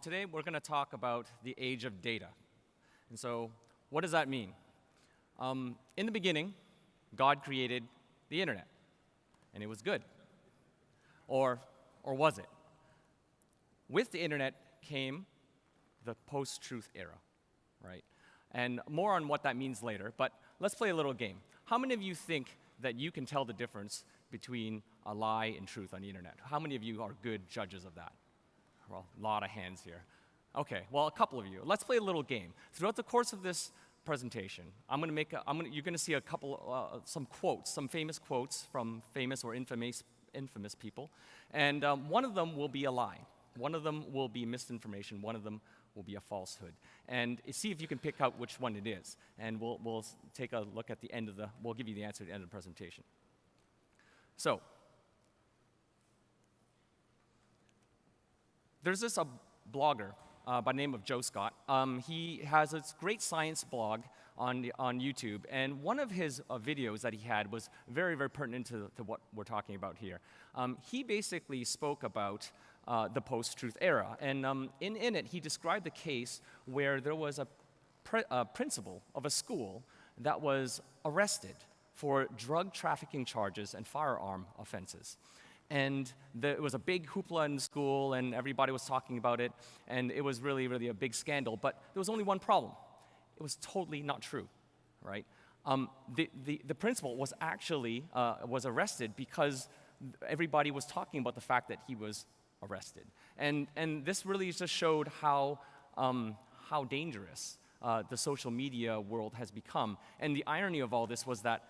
Today we're going to talk about the age of data. And so, what does that mean? In the beginning, God created the internet, and it was good. Or was it? With the internet came the post-truth era, right? And more on what that means later, but let's play a little game. How many of you think that you can tell the difference between a lie and truth on the internet? How many of you are good judges of that? Well, a lot of hands here. Okay, well, a couple of you. Let's play a little game. Throughout the course of this presentation, you're going to see some quotes, some famous quotes from famous or infamous people, and one of them will be a lie. One of them will be misinformation. One of them will be a falsehood. And see if you can pick out which one it is. And we'll take a look at the end we'll give you the answer at the end of the presentation. So, there's this blogger by the name of Joe Scott. He has this great science blog on YouTube, and one of his videos that he had was very, very pertinent to what we're talking about here. He basically spoke about the post-truth era, and in it, he described the case where there was a principal of a school that was arrested for drug trafficking charges and firearm offenses. And it was a big hoopla in the school, and everybody was talking about it, and it was really, really a big scandal. But there was only one problem. It was totally not true, right? The principal was actually was arrested because everybody was talking about the fact that he was arrested. And this really just showed how dangerous the social media world has become. And the irony of all this was that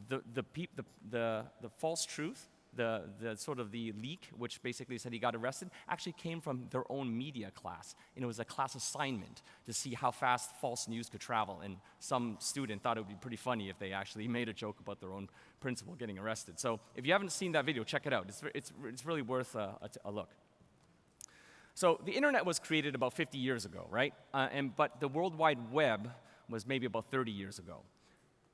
the false truth, the sort of the leak, which basically said he got arrested, actually came from their own media class. And it was a class assignment to see how fast false news could travel. And some student thought it would be pretty funny if they actually made a joke about their own principal getting arrested. So if you haven't seen that video, check it out. It's really worth a look. So the internet was created about 50 years ago, right? But the World Wide Web was maybe about 30 years ago.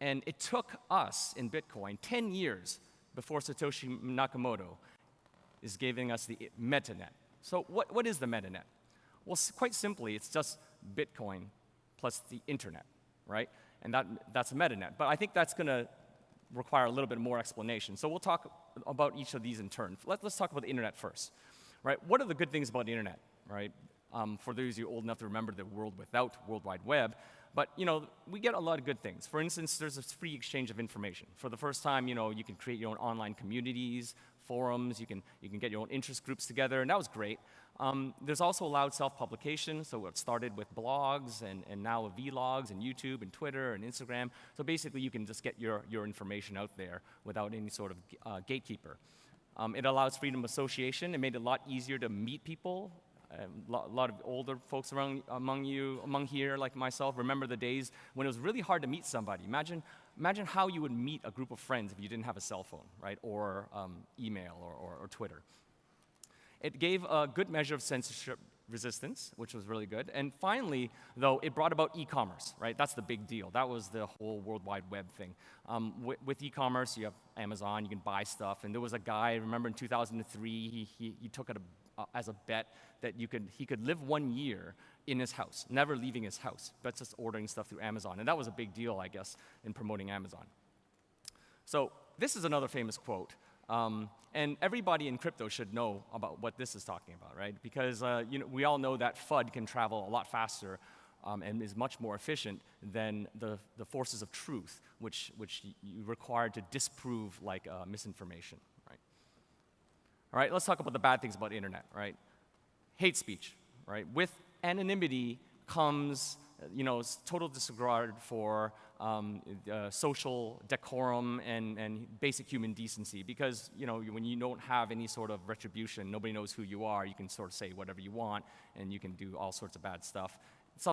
And it took us in Bitcoin 10 years before Satoshi Nakamoto is giving us the metanet. So what is the metanet? Well, quite simply, it's just Bitcoin plus the internet, right? And that's a metanet. But I think that's going to require a little bit more explanation. So we'll talk about each of these in turn. Let's talk about the internet first, right? What are the good things about the internet, right? For those of you old enough to remember the world without World Wide Web, but, we get a lot of good things. For instance, there's a free exchange of information. For the first time, you can create your own online communities, forums, you can get your own interest groups together, and that was great. There's also allowed self-publication, so it started with blogs, and now vlogs, and YouTube, and Twitter, and Instagram. So basically, you can just get your information out there without any sort of gatekeeper. It allows freedom of association. It made it a lot easier to meet people. A lot of older folks among here, like myself, remember the days when it was really hard to meet somebody. Imagine how you would meet a group of friends if you didn't have a cell phone, right, or email or Twitter. It gave a good measure of censorship resistance, which was really good. And finally, though, it brought about e-commerce, right? That's the big deal. That was the whole World Wide Web thing. With e-commerce, you have Amazon, you can buy stuff. And there was a guy, I remember in 2003, he took it as a bet that he could live 1 year in his house, never leaving his house, but just ordering stuff through Amazon. And that was a big deal, I guess, in promoting Amazon. So this is another famous quote. And everybody in crypto should know about what this is talking about, right? Because we all know that FUD can travel a lot faster and is much more efficient than the forces of truth, which you require to disprove misinformation, right? All right, let's talk about the bad things about the internet, right? Hate speech, right? With anonymity comes total disregard for social decorum and basic human decency, because when you don't have any sort of retribution, nobody knows who you are, you can sort of say whatever you want, and you can do all sorts of bad stuff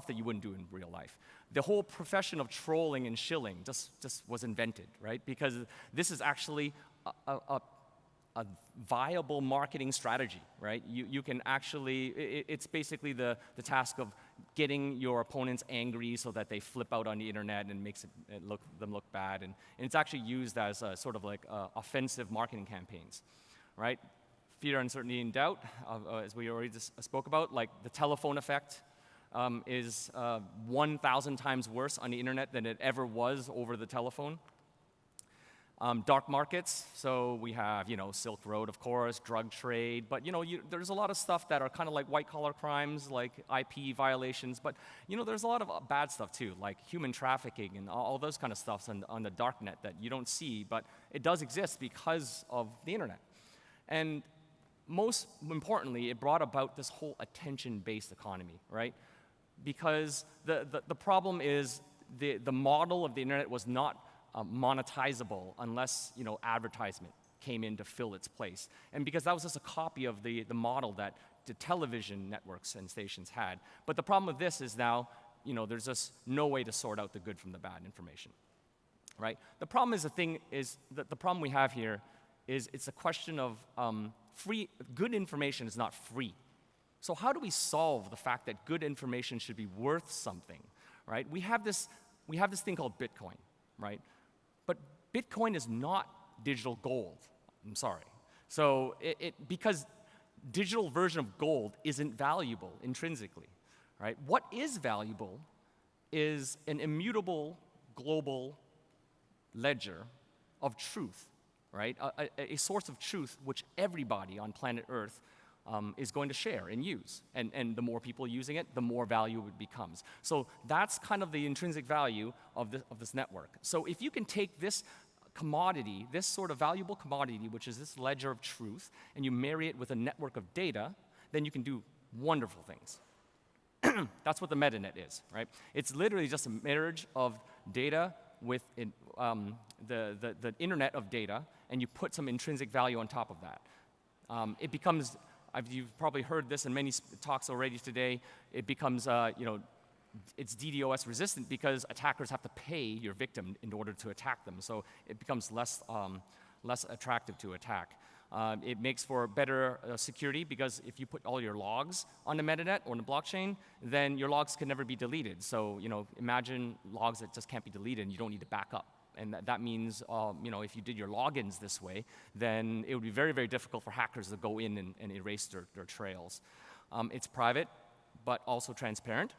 that you wouldn't do in real life. The whole profession of trolling and shilling just was invented, right? Because this is actually a viable marketing strategy, right? You can actually, it's basically the task of getting your opponents angry so that they flip out on the internet and makes them look bad. And it's actually used as a sort of offensive marketing campaigns, right? fear, uncertainty, and doubt, as we already spoke about, like the telephone effect is 1,000 times worse on the internet than it ever was over the telephone. Dark markets, so we have, Silk Road, of course, drug trade, but, there's a lot of stuff that are kind of like white-collar crimes, like IP violations, but, there's a lot of bad stuff, too, like human trafficking and all those kind of stuff on the dark net that you don't see, but it does exist because of the internet. And most importantly, it brought about this whole attention-based economy, right? Because the problem is the model of the internet was not monetizable unless advertisement came in to fill its place, and because that was just a copy of the model that the television networks and stations had. But the problem with this is now there's just no way to sort out the good from the bad information, right? The problem is the problem we have here is it's a question of good information is not free. So how do we solve the fact that good information should be worth something, right? We have this thing called Bitcoin, right? But Bitcoin is not digital gold. I'm sorry. So because digital version of gold isn't valuable intrinsically, right? What is valuable is an immutable global ledger of truth, right? A source of truth which everybody on planet Earth is going to share and use. And the more people using it, the more value it becomes. So that's kind of the intrinsic value of this network. So if you can take this commodity, this sort of valuable commodity, which is this ledger of truth, and you marry it with a network of data, then you can do wonderful things. That's what the metanet is, right? It's literally just a marriage of data with the internet of data, and you put some intrinsic value on top of that. It becomes, you've probably heard this in many talks already today, it becomes, it's DDoS resistant because attackers have to pay your victim in order to attack them. So it becomes less attractive to attack. It makes for better security because if you put all your logs on the metanet or on the blockchain, then your logs can never be deleted. So, imagine logs that just can't be deleted and you don't need to back up. And that means, if you did your logins this way, then it would be very, very difficult for hackers to go in and erase their trails. It's private, but also transparent.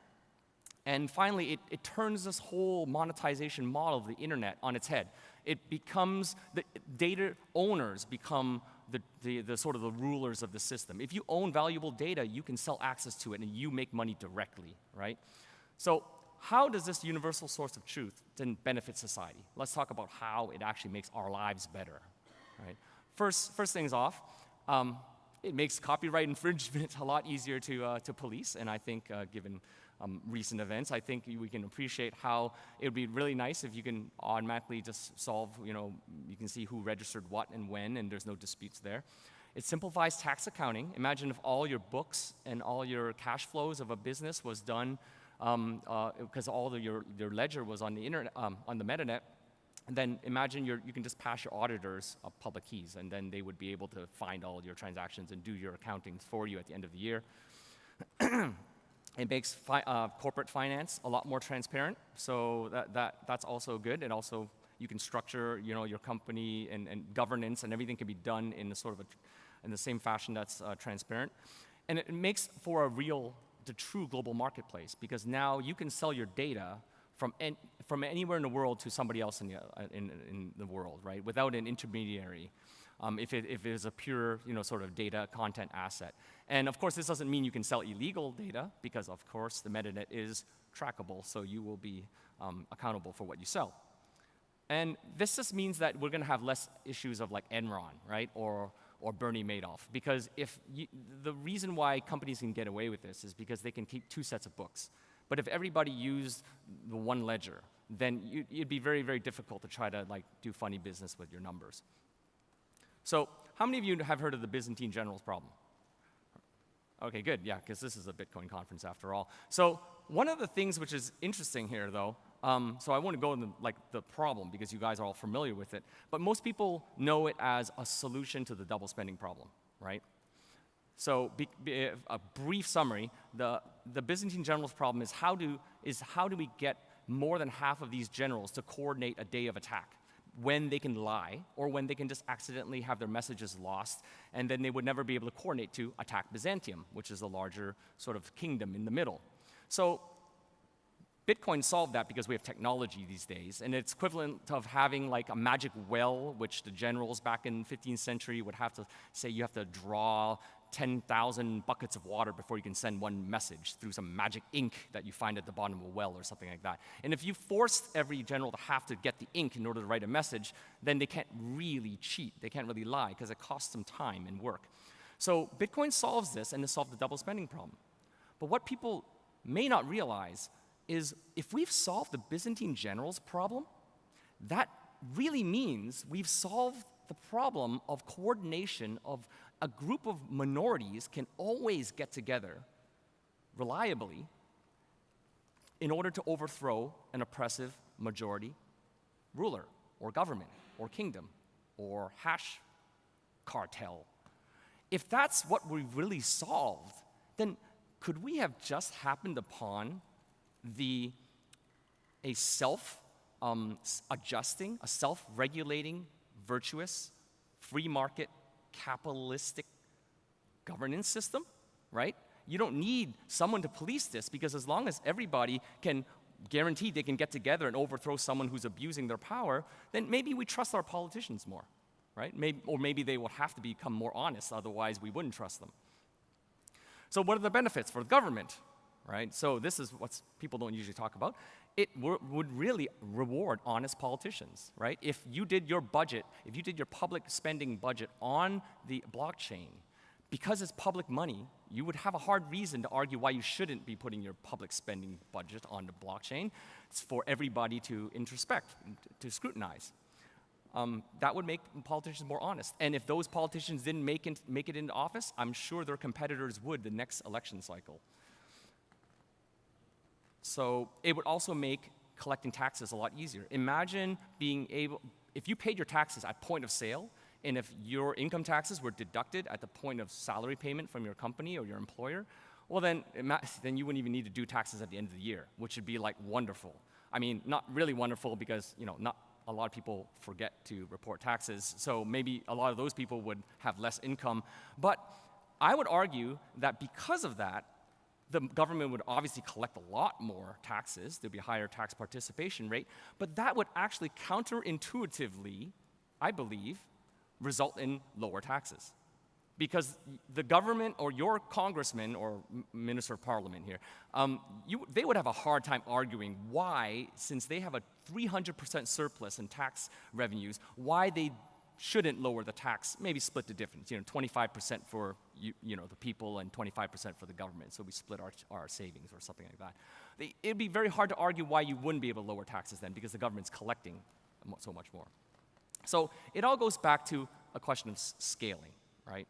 And finally, it turns this whole monetization model of the internet on its head. It becomes, the data owners become the sort of the rulers of the system. If you own valuable data, you can sell access to it and you make money directly, right? So how does this universal source of truth then benefit society? Let's talk about how it actually makes our lives better, right? First things off, it makes copyright infringement a lot easier to police, and I think given recent events, I think we can appreciate how it would be really nice if you can automatically just solve, you can see who registered what and when, and there's no disputes there. It simplifies tax accounting. Imagine if all your books and all your cash flows of a business was done because all your ledger was on the internet, on the metanet. And then imagine you can just pass your auditors public keys, and then they would be able to find all your transactions and do your accounting for you at the end of the year. It makes corporate finance a lot more transparent, so that's also good. And also, you can structure, your company and governance, and everything can be done in in the same fashion that's transparent. And it makes for the true global marketplace, because now you can sell your data from anywhere in the world to somebody else in the world, right? Without an intermediary. If it is a pure, sort of data content asset. And of course, this doesn't mean you can sell illegal data, because of course the metanet is trackable, so you will be accountable for what you sell. And this just means that we're going to have less issues of like Enron, right, or Bernie Madoff, because the reason why companies can get away with this is because they can keep two sets of books. But if everybody used the one ledger, then it'd be very, very difficult to try to do funny business with your numbers. So how many of you have heard of the Byzantine generals problem? Okay, good, yeah, because this is a Bitcoin conference after all. So one of the things which is interesting here, though, so I want to go into the problem because you guys are all familiar with it, but most people know it as a solution to the double spending problem, right? So a brief summary, the Byzantine generals problem is how do we get more than half of these generals to coordinate a day of attack? when they can lie or when they can just accidentally have their messages lost, and then they would never be able to coordinate to attack Byzantium, which is a larger sort of kingdom in the middle. So Bitcoin solved that because we have technology these days, and it's equivalent of having like a magic well, which the generals back in the 15th century would have to say you have to draw 10,000 buckets of water before you can send one message through some magic ink that you find at the bottom of a well or something like that. And if you forced every general to have to get the ink in order to write a message, then they can't really cheat, they can't really lie, because it costs them time and work. So Bitcoin solves this, and it solved the double spending problem. But what people may not realize is if we've solved the Byzantine generals problem, that really means we've solved the problem of coordination of a group of minorities can always get together reliably in order to overthrow an oppressive majority ruler or government or kingdom or hash cartel. If that's what we've really solved, then could we have just happened upon a self-adjusting, a self-regulating, virtuous, free market, capitalistic governance system, right? You don't need someone to police this, because as long as everybody can guarantee they can get together and overthrow someone who's abusing their power, then maybe we trust our politicians more, right? Maybe they will have to become more honest, otherwise we wouldn't trust them. So what are the benefits for the government? Right? So this is what people don't usually talk about. It would really reward honest politicians, right? If you did your budget, if you did your public spending budget on the blockchain, because it's public money, you would have a hard reason to argue why you shouldn't be putting your public spending budget on the blockchain. It's for everybody to introspect, to scrutinize. That would make politicians more honest. And if those politicians didn't make it into office, I'm sure their competitors would the next election cycle. So it would also make collecting taxes a lot easier. Imagine being able, if you paid your taxes at point of sale, and if your income taxes were deducted at the point of salary payment from your company or your employer, well then you wouldn't even need to do taxes at the end of the year, which would be like wonderful. I mean, not really wonderful because, not a lot of people forget to report taxes, so maybe a lot of those people would have less income. But I would argue that because of that, the government would obviously collect a lot more taxes. There'd be a higher tax participation rate, but that would actually counterintuitively, I believe, result in lower taxes. Because the government or your congressman or minister of parliament here, they would have a hard time arguing why, since they have a 300% surplus in tax revenues, why they shouldn't lower the tax, maybe split the difference, 25% for the people and 25% for the government, so we split our savings or something like that. It'd be very hard to argue why you wouldn't be able to lower taxes then, because the government's collecting so much more. So it all goes back to a question of scaling, right?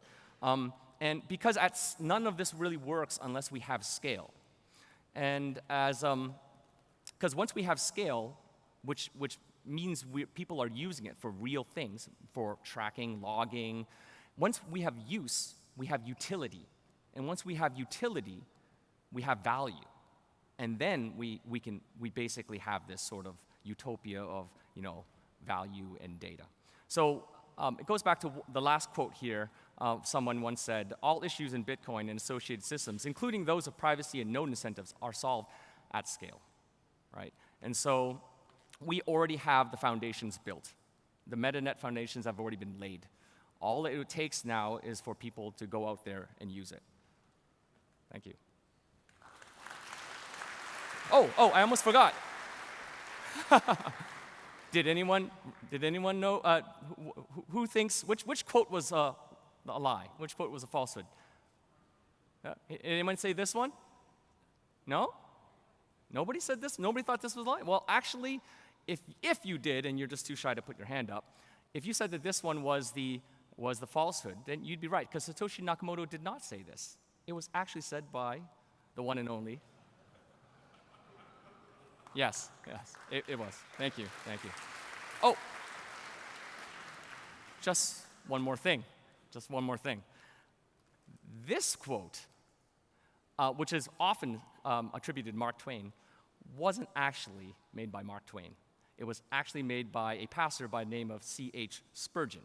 And because none of this really works unless we have scale. And because once we have scale, which means people are using it for real things, for tracking, logging. Once we have use, we have utility. And once we have utility, we have value. And then we basically have this sort of utopia of value and data. So it goes back to the last quote here. Someone once said, all issues in Bitcoin and associated systems, including those of privacy and node incentives, are solved at scale, right? And so we already have the foundations built. The MetaNet foundations have already been laid. All it takes now is for people to go out there and use it. Thank you. Oh, I almost forgot. Did anyone know, who thinks, which quote was a lie? Which quote was a falsehood? Anyone say this one? No? Nobody said this? Nobody thought this was a lie? Well, actually, if you did, and you're just too shy to put your hand up, if you said that this one was the falsehood, then you'd be right, because Satoshi Nakamoto did not say this. It was actually said by the one and only. Yes, it was. Thank you. Oh, just one more thing. This quote, which is often attributed to Mark Twain, wasn't actually made by Mark Twain. It was actually made by a pastor by the name of C.H. Spurgeon.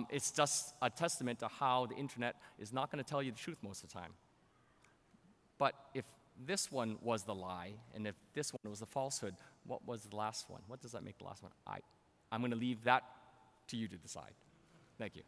It's just a testament to how the internet is not going to tell you the truth most of the time. But if this one was the lie, and if this one was the falsehood, what was the last one? What does that make the last one? I'm going to leave that to you to decide. Thank you.